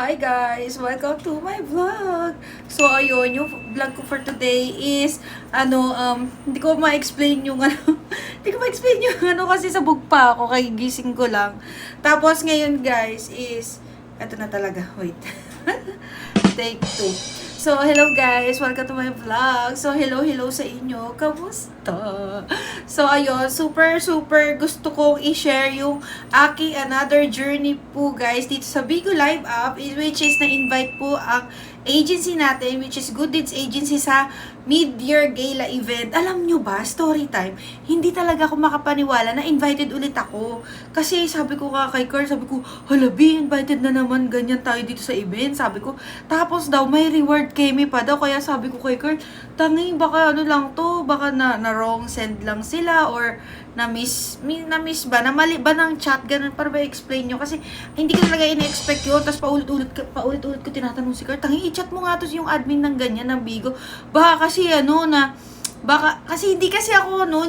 Hi guys! Welcome to my vlog! So, ayun, yung vlog ko for today is, hindi ko ma-explain yung hindi ko ma-explain yung kasi sabog pa ako, kay gising ko lang. Tapos, ngayon guys, is, eto na talaga, wait. Take 2. So, hello guys! Welcome to my vlog! So, hello sa inyo! Kamusta? So, ayun, super gusto kong i-share yung aking another journey po guys dito sa Bigo Live app, which is na-invite po ang agency natin, which is Good Deeds Agency sa mid-year gala event. Alam nyo ba, story time, hindi talaga ako makapaniwala na invited ulit ako. Kasi sabi ko kay Carl, sabi ko, halabi, invited na naman, ganyan tayo dito sa event. Sabi ko, tapos daw, may reward kemi pa daw. Kaya sabi ko kay Carl, tanging baka lang to, baka na wrong send lang sila, or na-miss ba, na mali ba ng chat, ganun, para ba explain nyo? Kasi hindi ko talaga ina-expect yun. Tapos paulit-ulit ko tinatanong si Carl, tanging i-chat mo nga to yung admin ng ganyan, ng Bigo. Baka kasi hindi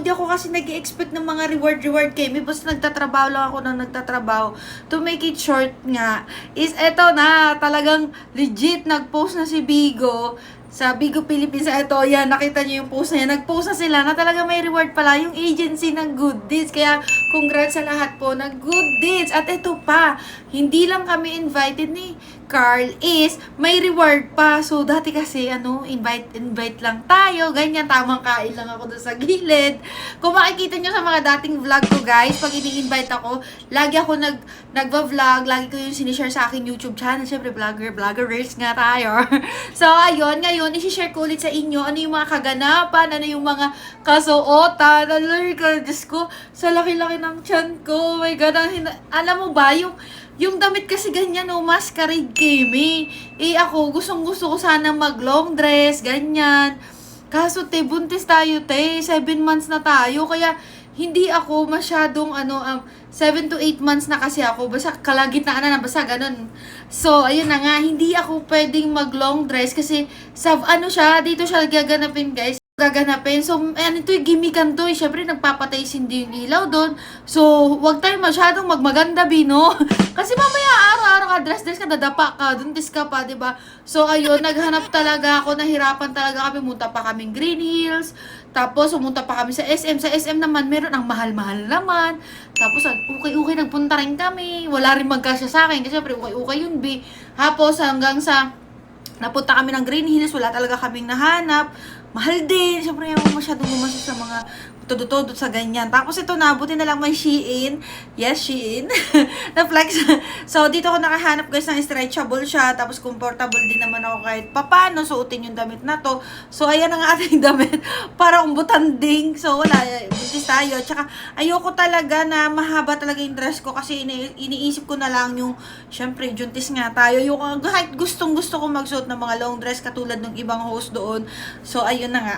ako kasi nag-expect ng mga reward kemi, basta nagtatrabaho lang ako na nagtatrabaho. To make it short nga, is eto na, talagang legit nag-post na si Bigo sa Bigo Philippines. Ito, yan, nakita niyo yung post na yan. Nag-post na sila na talaga may reward pala yung agency ng Good Deeds. Kaya, congrats sa lahat po ng Good Deeds. At ito pa, hindi lang kami invited ni Carl, is may reward pa. So, dati kasi, invite lang tayo. Ganyan, tamang kain lang ako doon sa gilid. Kung makikita nyo sa mga dating vlog ko, guys, pag ini-invite ako, lagi ako nagva-vlog, lagi ko yung sinishare sa aking YouTube channel. Siyempre, vloggers nga tayo. So, ayun, ngayon, isi-share ko ulit sa inyo ano yung mga kaganapan, ano yung mga kasuotan. Diyos ko, sa laki-laki ng tiyan ko. Oh my God, alam mo ba, yung damit kasi ganyan, masquerade kemi. Ako, gustong-gusto ko sana mag-long dress, ganyan. Kaso, buntis tayo, 7 months na tayo. Kaya, hindi ako masyadong, 7 to 8 months na kasi ako. Basta kalagitnaan na, basta ganun. So, ayun na nga, hindi ako pwedeng mag-long dress kasi, dito siya gaganapin, guys. So, ito yung gimikan to. Siyempre, nagpapatay sindi yung ilaw doon. So, wag tayo masyadong magmaganda, Bino. Kasi mamaya, araw-araw ka, dress ka, dadapa ka, duntis ka pa, diba? So, ayun, naghanap talaga ako, nahirapan talaga kami, munta pa kaming Green Hills, tapos, pumunta pa kami sa SM. Sa SM naman, meron ang mahal-mahal naman. Tapos, ukay-ukay, nagpunta rin kami. Wala rin magkasya sa akin, kasi syempre, ukay-ukay yun, B. Tapos, hanggang sa, napunta kami ng Green Hills, wala talaga kaming nahanap. Mahal din. Siyempre, yung masyadong gumastos sa mga todo-todo sa ganyan. Tapos ito na, buti na lang may Shein. Yes, Shein. Na-flex. So, dito ako nakahanap guys ng stretchable siya. Tapos, comfortable din naman ako kahit papano suotin yung damit na to. So, ayan ang ating damit. Para umbutan ding. So, wala. Buntis tayo. Tsaka, ayoko talaga na mahaba talaga yung dress ko. Kasi iniisip ko na lang yung, syempre, juntis nga tayo. Yung kahit gustong-gusto ko magsuot ng mga long dress katulad ng ibang host doon. So, ayun na nga.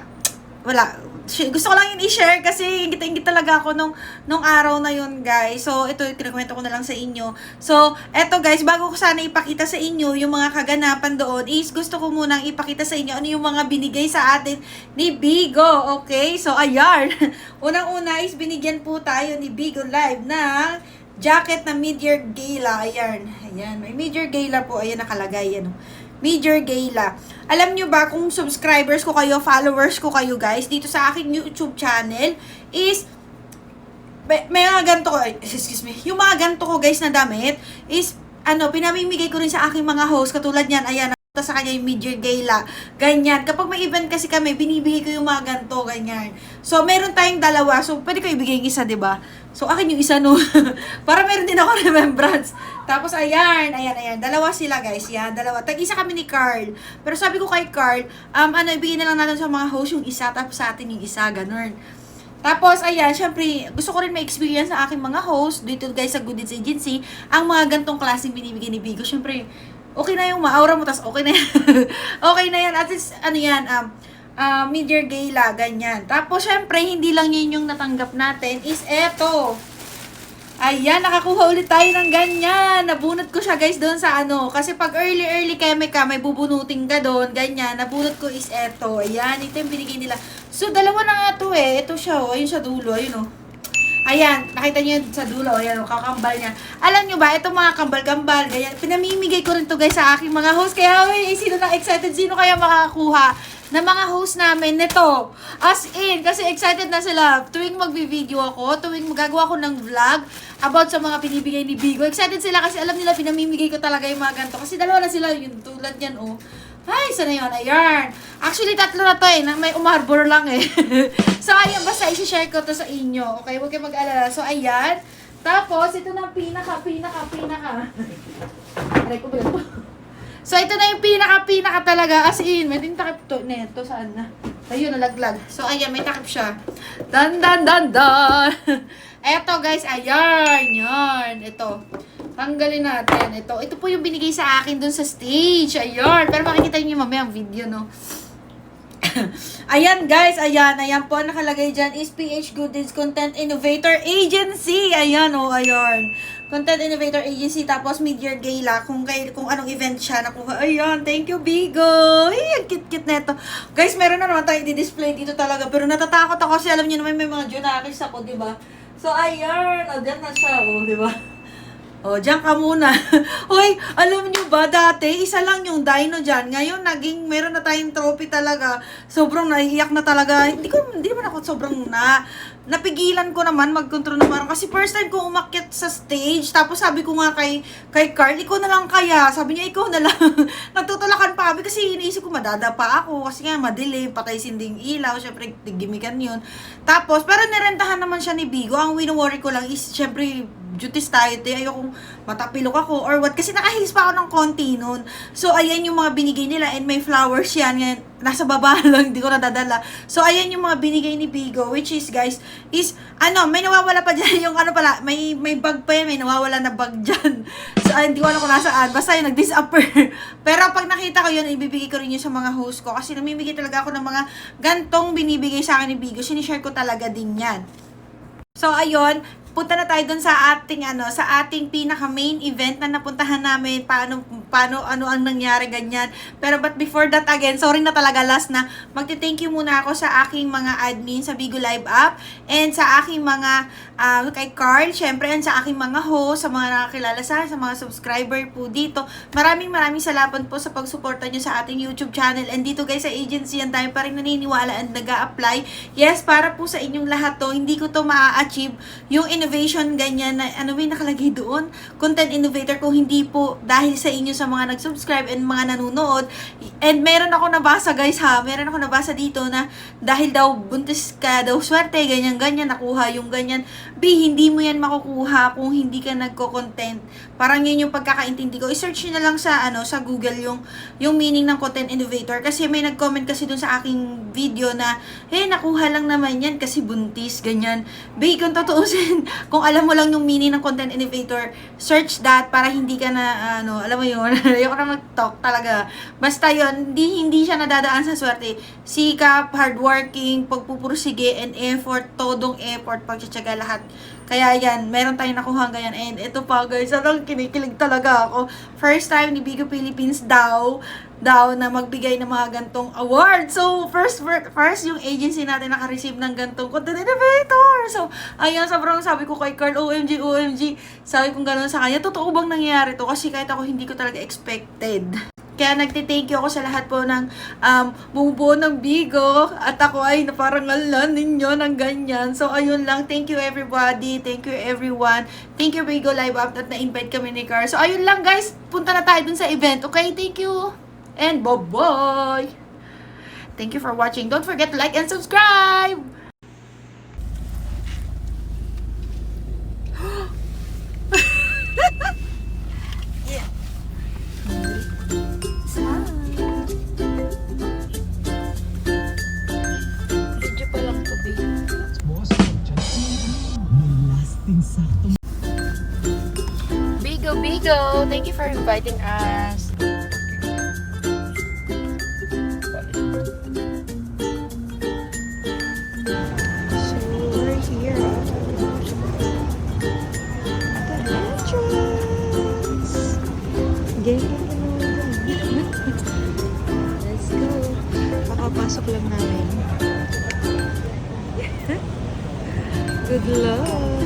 Wala. Gusto ko lang yun i-share kasi ingit talaga ako nung araw na yun, guys. So, ito, kinakwento ko na lang sa inyo. So, eto guys, bago ko sana ipakita sa inyo yung mga kaganapan doon, is gusto ko munang ipakita sa inyo ano yung mga binigay sa atin ni Bigo. Okay? So, ayan. Unang-una is binigyan po tayo ni Bigo Live ng jacket na mid-year gala. Ayan. Ayan. May mid-year gala po. Ayan, nakalagay. Ano. Mid-year gala. Alam nyo ba kung subscribers ko kayo, followers ko kayo guys, dito sa aking YouTube channel, is may mga ganito ko, yung mga ganito ko guys na damit, is, pinamimigay ko rin sa aking mga host, katulad yan, ayan, sa kanya yung mid-year gala, ganyan. Kapag may event kasi kami, binibigay ko yung mga ganito, ganyan. So, meron tayong dalawa, so, pwede ko ibigay yung isa, diba? So, akin yung isa, no? Para meron din ako remembrance. Tapos, ayan. Dalawa sila, guys. Yan, dalawa. Tag-isa kami ni Carl. Pero sabi ko kay Carl, ibigay na lang natin sa mga host yung isa, tapos sa atin yung isa, ganun. Tapos, ayan, syempre, gusto ko rin ma-experience sa aking mga host, dito guys sa Good Deeds Agency, ang mga gantong klaseng binibigay ni Bigo. Syempre, okay na yung maaura mo, tas okay na yan. Okay na yan. At least, mid-year gala, ganyan. Tapos, syempre, hindi lang yun yung natanggap natin, is eto. Ayan, nakakuha ulit tayo ng ganyan. Nabunot ko siya, guys, doon sa kasi pag early may bubunutin ka doon, ganyan. Nabunot ko is eto. Ayan, ito yung binigay nila. So, dalawa na nga to eh. Ito siya, ayun sa dulo, ayun Ayan, nakita niyo yun sa dulo. Ayan, kakambal niya. Alam niyo ba, itong mga kambal-kambal, ganyan, pinamimigay ko rin to guys sa aking mga host. Kaya, sino na excited? Sino kaya makakakuha na mga host namin nito? As in, kasi excited na sila. Tuwing magbi-video ako, tuwing magagawa ko ng vlog about sa mga pinibigay ni Bigo. Excited sila kasi alam nila pinamimigay ko talaga yung mga ganito. Kasi dalawa na sila, yung tulad yan, oh. Ay, sana yun. Ayan. Actually, tatlo na to may umarbor lang eh. So, ayan, basta isi-share ko to sa inyo. Okay, huwag kayo mag-alala. So, ayan. Tapos, ito na pinaka. Aray ko ba ito? So, ito na yung pinaka talaga. As in, may din takip to. Neto, saan na? Ayun, nalaglag. So, ayan, may takip siya. Dan. Eto, guys, ayan. Yan. Ito. Tanggalin natin. Ito po yung binigay sa akin dun sa stage. Ayun. Pero makikita niyo mamaya ang video, no? Ayan, guys. Ayan po. Nakalagay dyan is PH Goodens Content Innovator Agency. Ayan, oh. Ayan. Content Innovator Agency. Tapos, Mid-Year Gala. Kung anong event siya nakuha. Ayan. Thank you, Bigo. Ay, ang cute neto. Guys, meron na naman tayo di-display dito talaga. Pero natatakot ako kasi alam niyo naman may mga junakis ako, diba? So, ayan. O, dyan na siya, oh. Diba? O, dyan ka muna. Hoy, alam nyo ba, dati, isa lang yung dino dyan. Ngayon, meron na tayong trophy talaga. Sobrang naiiyak na talaga. Hindi naman ako sobrang napigilan ko naman mag-control ng parang. Kasi first time ko umakyat sa stage. Tapos sabi ko nga kay Carl, ikaw na lang kaya. Sabi niya, ikaw na lang. Nagtutulakan pa kami kasi iniisip ko madadapa ako. Kasi nga madilim, patay sinding ilaw. Syempre, tigimikan yun. Tapos, pero nirentahan naman siya ni Bigo. Ang wino-worry ko lang is, syempre, duties tayo, ayokong matapilok ako or what, kasi nakahilis pa ako ng konti nun. So, ayan yung mga binigay nila and may flowers yan. Ngayon, nasa baba lang, hindi ko nadadala. So, ayan yung mga binigay ni Bigo, which is, guys, may nawawala pa dyan, yung may bag pa yan, may nawawala na bag dyan. So, hindi ko alam kung nasaan. Basta yun, nag-disappear. Pero pag nakita ko yun, ibibigay ko rin yun sa mga host ko kasi namimigay talaga ako ng mga gantong binibigay sa akin ni Bigo. Sinishare ko talaga din yan. So, ayun, punta na tayo dun sa ating pinaka main event na napuntahan namin, ano ang nangyari ganyan. Pero but before that again, sorry na talaga last na, magte-thank you muna ako sa aking mga admin sa Bigo Live app and sa aking mga kay Carl, syempre, and sa aking mga host, sa mga nakakilala sa mga subscriber po dito. Maraming salamat po sa pagsuporta nyo sa ating YouTube channel. And dito guys sa agency, ang dami pa rin naniniwala and nag-a-apply. Yes, para po sa inyong lahat to, hindi ko to maa-achieve yung innovation ganyan na may nakalagay doon, content innovator, kung hindi po dahil sa inyo sa mga nag-subscribe and mga nanonood. And meron ako nabasa guys meron ako nabasa dito na dahil daw buntis ka daw swerte, ganyan nakuha yung ganyan. Hindi mo yan makukuha kung hindi ka nagko-content. Parang yun yung pagkakaintindi ko. I-search nyo na lang sa Google yung meaning ng content innovator. Kasi may nag-comment kasi dun sa aking video na, nakuha lang naman yan kasi buntis, ganyan. Kung totoosin, kung alam mo lang yung meaning ng content innovator, search that para hindi ka na, alam mo yun, ayoko na mag-talk talaga. Basta yun, hindi siya nadadaan sa swerte. Sikap, hardworking, pagpupursige, and effort, todong effort, pagtsatsaga lahat. Kaya yan, meron tayong nakuha ganyan. And ito pa guys, kinikilig talaga ako. First time ni Bigo Philippines daw na magbigay ng mga gantong award. So, first yung agency natin naka-receive ng gantong content innovator. So, ayun, sobrang sabi ko kay Carl, OMG. Sabi kong gano'n sa kanya, totoo bang nangyayari to? Kasi kahit ako, hindi ko talaga expected. Kaya nagtithank you ako sa lahat po ng bumubuo ng Bigo. At ako ay naparangalan ninyo ng ganyan. So, ayun lang. Thank you everybody. Thank you everyone. Thank you Bigo Live Up at na-invite kami ni Car. So, ayun lang guys. Punta na tayo dun sa event. Okay? Thank you. And bye-bye. Thank you for watching. Don't forget to like and subscribe. Yeah. Video pa lang to, babe. Bigo, thank you for inviting us. So, we're here at the entrance. Let's go. Pakapasok lang namin. Good luck.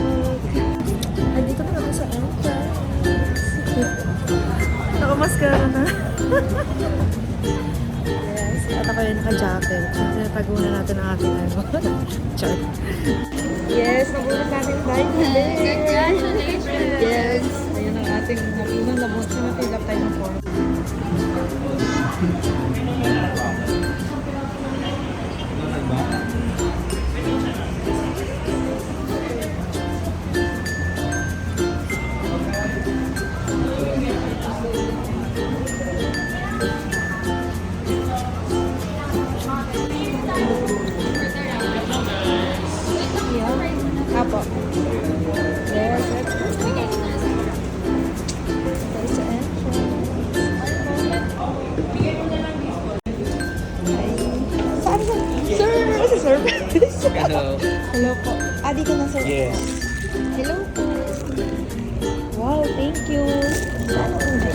Yes, at ako yung naka-jacket. Tinatago na natin ang ating ano. Chart. Yes, nabunot natin tayo today. Congratulations! Yes. Ayan ang ating unang nabunot siya na fill up tayo ng form. Apo. Yes, let's go. There's the entrance. Saan ka? Sir! Sa service? Hello. Hello po. Ah, dito na sir. Yes. Hello po. Wow, thank you. Saan ako na?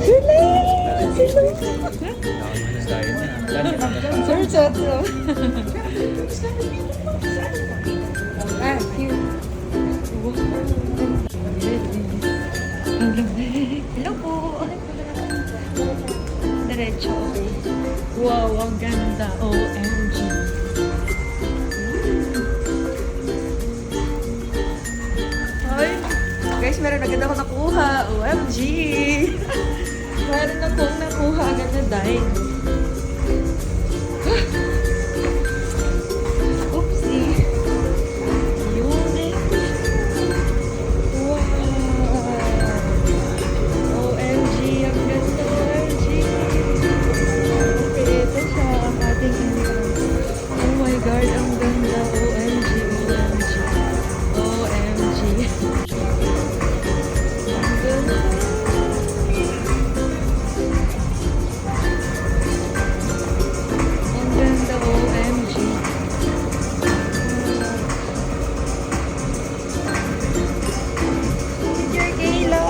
Sir Lane! Hello! Sir Chotro. Ah, here. Hello po. Diretso, okay. Wow, ang ganda. OMG. Ay, guys, meron agad ako nakuha. OMG. Meron akong nakuha agad na dine. Oopsie. Yun eh. Wow. OMG, ang ganda. OMG. Okay, ito siya ang ating entrance. Oh my God, ang ganda. OMG, OMG. OMG. Ang ganda. Ang ganda, OMG. Teacher Kayla!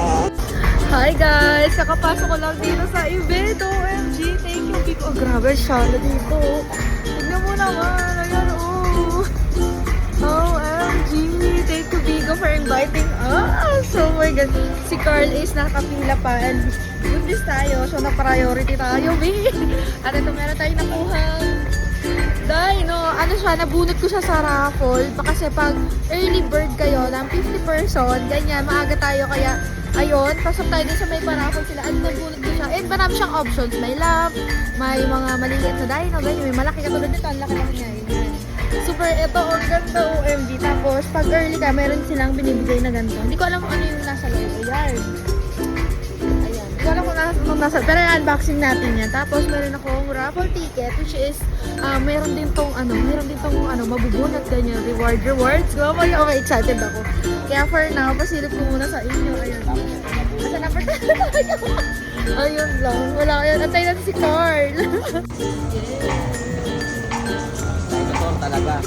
Hi guys! Nakapasok ko lang dito sa event. OMG! Thank you, Big. Oh, grabe siya na dito. Tignan mo naman. Ayan, oh. OMG! Thank you, Bigo, for inviting us. Oh my God. Si Carl is nakapila pa. And good news tayo. So, na-priority tayo, Big. At ito, meron tayong nakuhang dahil, no, ano siya, nabunot ko siya sa raffle. Kasi pag early bird kayo ng 50 person, ganyan, maaga tayo. Kaya, ayun, pasok tayo din sa may paraffle sila. At nabunot ko siya. And marami siyang options. May lamp, may mga maliliit na dino, ganyan. May malaki katulad nito. Ang laki-laki niya. Yun. Super, ito, ang ganda, OMG. Tapos, pag early ka, meron silang binibigay na ganito. Hindi ko alam kung ano yung nasa loob. Ayan. Hindi ko alam kung nasa, pero unboxing natin yan. Tapos, meron akong raffle ticket, which is, meron din tong, mabubunot ganyan, rewards. Oh my God, excited ako. Kaya for now, pasilip ko muna sa inyo. Ayun. Asa number 10? Ayun lang. Wala kayo. Antay natin si Carl. Dinosaur talaga.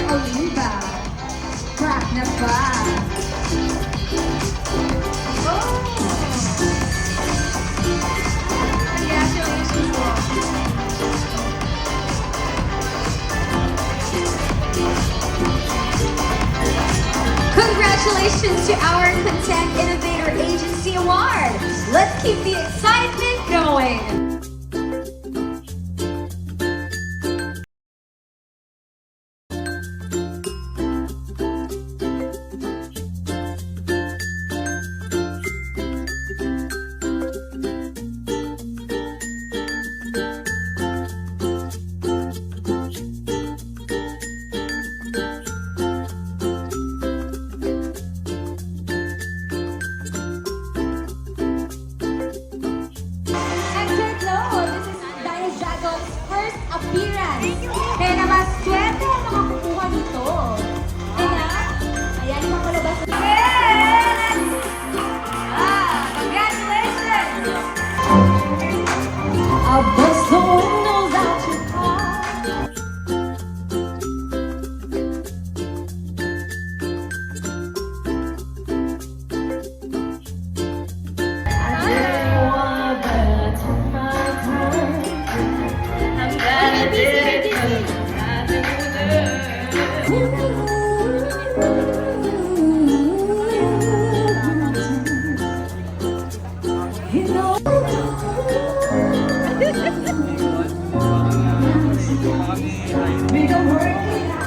Oliva. Crack na ba? Oh! Congratulations po. Congratulations to our Content Innovator Agency Award. Let's keep the excitement going. Hector Flo, this is Dino Dragon's first appearance. Kaya naman, swerte ang makakukuha nito. Kaya, ayan yung mga palabas. Yes! Congratulations! I'll bust the windows out your car. You know, we don't work it out.